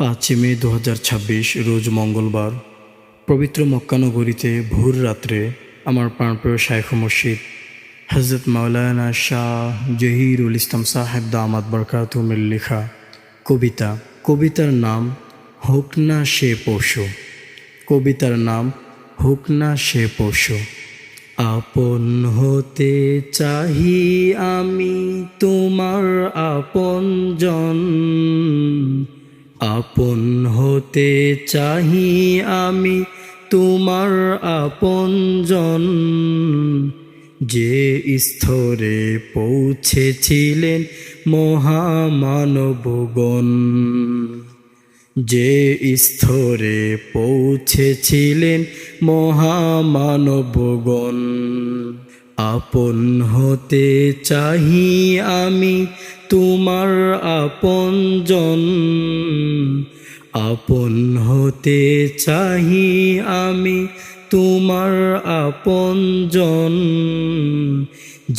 5 মে 2026 রোজ মঙ্গলবার পবিত্র মক্কা নগরীতে ভোর রাত্রে আমার প্রাণপ্রিয় শাইখ মুর্শিদ হযরত মাওলানা শাহ জহিরুল ইসলাম সাহেব দামাত বরকাতুহুমের লেখা কবিতার নাম হোক না সে পশু। কবিতার নাম হোক না সে পশু। আপন হতে চাহি আমি তোমার আপনজন, আপন হতে চাহি আমি তোমার আপনজন। যে স্তরে পৌঁছেছিলেন মহামানবগণ, যে স্তরে পৌঁছেছিলেন মহামানবগণ। আপন হতে চাহি আমি তোমার আপনজন, আপন হতে চাহি আমি তোমার আপনজন।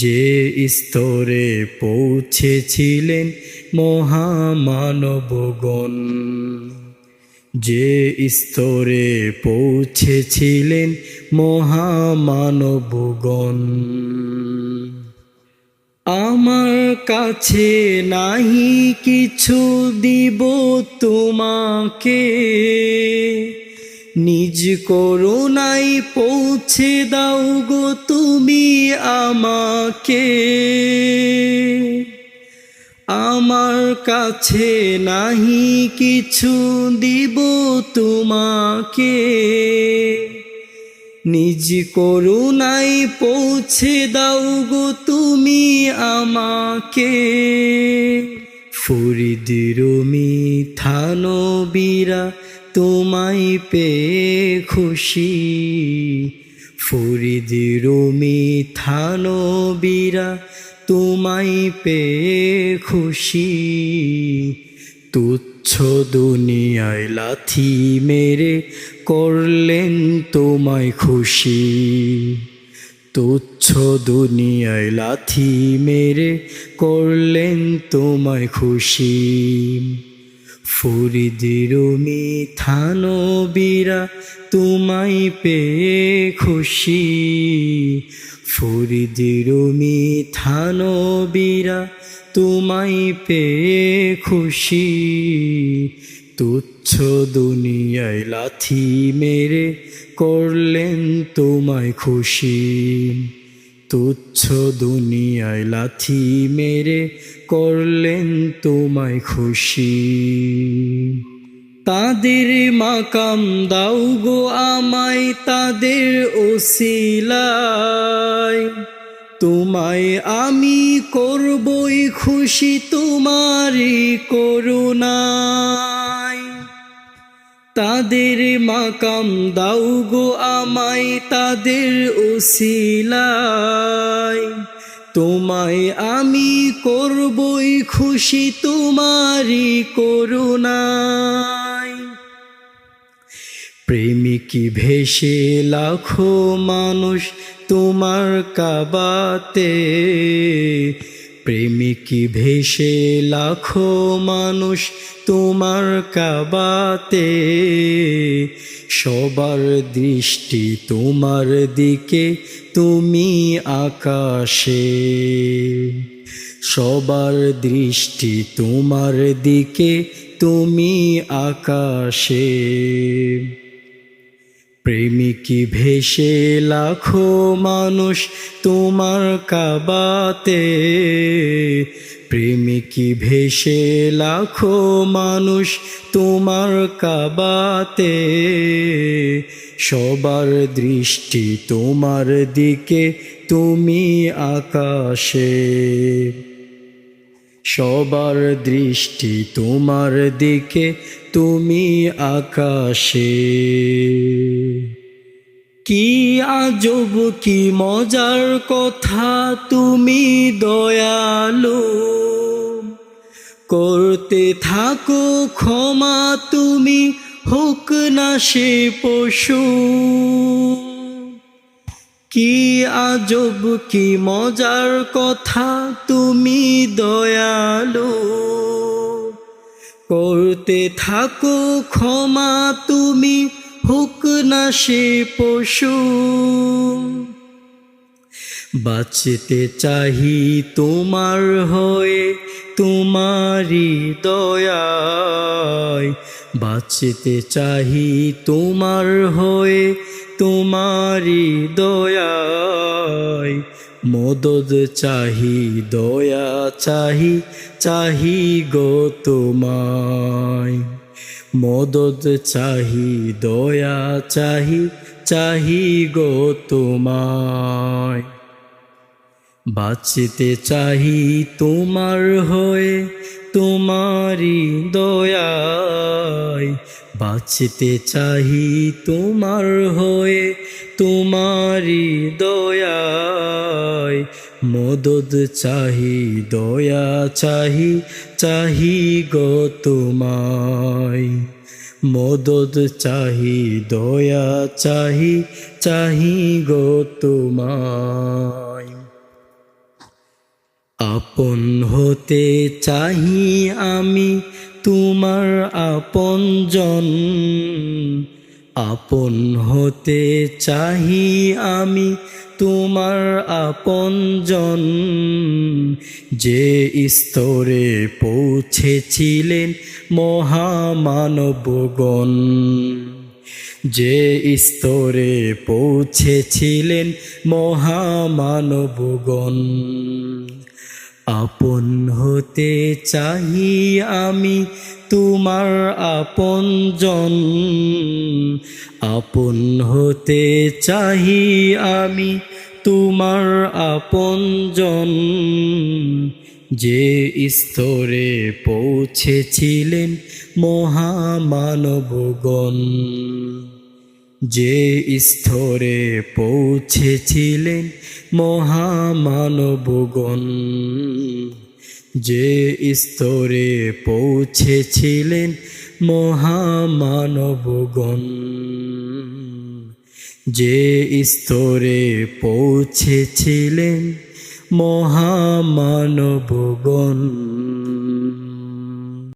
যে স্তরে পৌঁছেছিলেন মহামানবগণ, যে স্তরে পৌঁছেছিলেন মহামানবগণ। আমার কাছে নাহি কিছু দিব তোমাকে, নিজ করুণায় পৌঁছে দাও গো তুমি আমাকে। আমার কাছে নাহি কিছু দিব তোমাকে, নিজ করুণায় পৌঁছে দাও গো তুমি আমাকে। ফরিদ রুমি থানবীরা তোমায় পেয়ে খুশি, ফরিদ রুমি থানবীরা তোমায় পেয়ে খুশি। তুচ্ছ দুনিয়ায় লাথি মেরে করলেন তোমায় খুশি, তুচ্ছ দুনিয়ায় লাথি মেরে করলেন তোমায় খুশি। ফরিদ রুমি থানবীরা তোমায় পেয়ে খুশি, ফরিদ রুমি থানবীরা তোমায় পেয়ে খুশি। তুচ্ছ দুনিয়ায় লাথি মেরে করলেন তোমায় খুশি, তুচ্ছ দুনিয়ায় লাথি মেরে করলেন তোমায় খুশি। তাদের মাকাম দাও গো আমায় তাদের ওসিলায়, তোমায় আমি করবই খুশি তোমারই করুণায়। তাদের মাকাম দাও গো আমায় তাদের ওসিলায়, তোমায় আমি করবই খুশি তোমারই করুণায়। প্রেমিক ভেসে লাখো মানুষ তোমার কাবাতে, প্রেমিক ভেসে লাখো মানুষ তোমার কাবাতে। সবার দৃষ্টি তোমার দিকে তুমি আকাশে, সবার দৃষ্টি তোমার দিকে তুমি আকাশে। প্রেমিক ভেসে লাখো মানুষ তোমার কাবাতে, প্রেমিক ভেসে লাখো মানুষ তোমার কাবাতে। সবার দৃষ্টি তোমার দিকে তুমি আকাশে, সবার দৃষ্টি তোমার দিকে তুমি আকাশে। কি আজব কি মজার কথা তুমি দয়ালু, করতে থাকো ক্ষমা তুমি হোক না সে পশু। কি আজব কি মজার কথা তুমি দয়ালু, করতে থাকো ক্ষমা তুমি, হোক না সে পশু। বাঁচতে চাহি তোমার হয়ে, তোমারি দয়ায়। বাঁচতে চাহি তোমার হয়ে, তোমারি দয়ায়। মদদ চাহি, দয়া চাহি, চাহি গো তোমায়। মদদ চাহি, দয়া চাহি, চাহি গো তোমায়। বাঁচতে চাহি তোমার হয়ে, তোমারি দয়ায়। বাঁচতে চাহি তোমার হয়ে, তোমারি দয়ায়। মদদ চাহি, দয়া চাহি, চাহি গো তোমায়। মদদ চাহি, দয়া চাহি, চাহি গো তোমায়। আপন হতে চাহি আমি তোমার আপনজন। আপন হতে চাহি আমি তোমার আপনজন। যে স্তরে পৌঁছেছিলেন মহামানবগণ। যে স্তরে পৌঁছেছিলেন মহামানবগণ। আপন হতে চাহি আমি তোমার আপনজন। আপন হতে চাহি আমি তোমার আপনজন। যে স্তরে পৌঁছেছিলেন মহামানবগণ। যে স্তরে পৌঁছেছিলেন মহামানবগণ। যে স্তরে পৌঁছেছিলেন মহামানবগণ। যে স্তরে পৌঁছেছিলেন মহামানবগণ।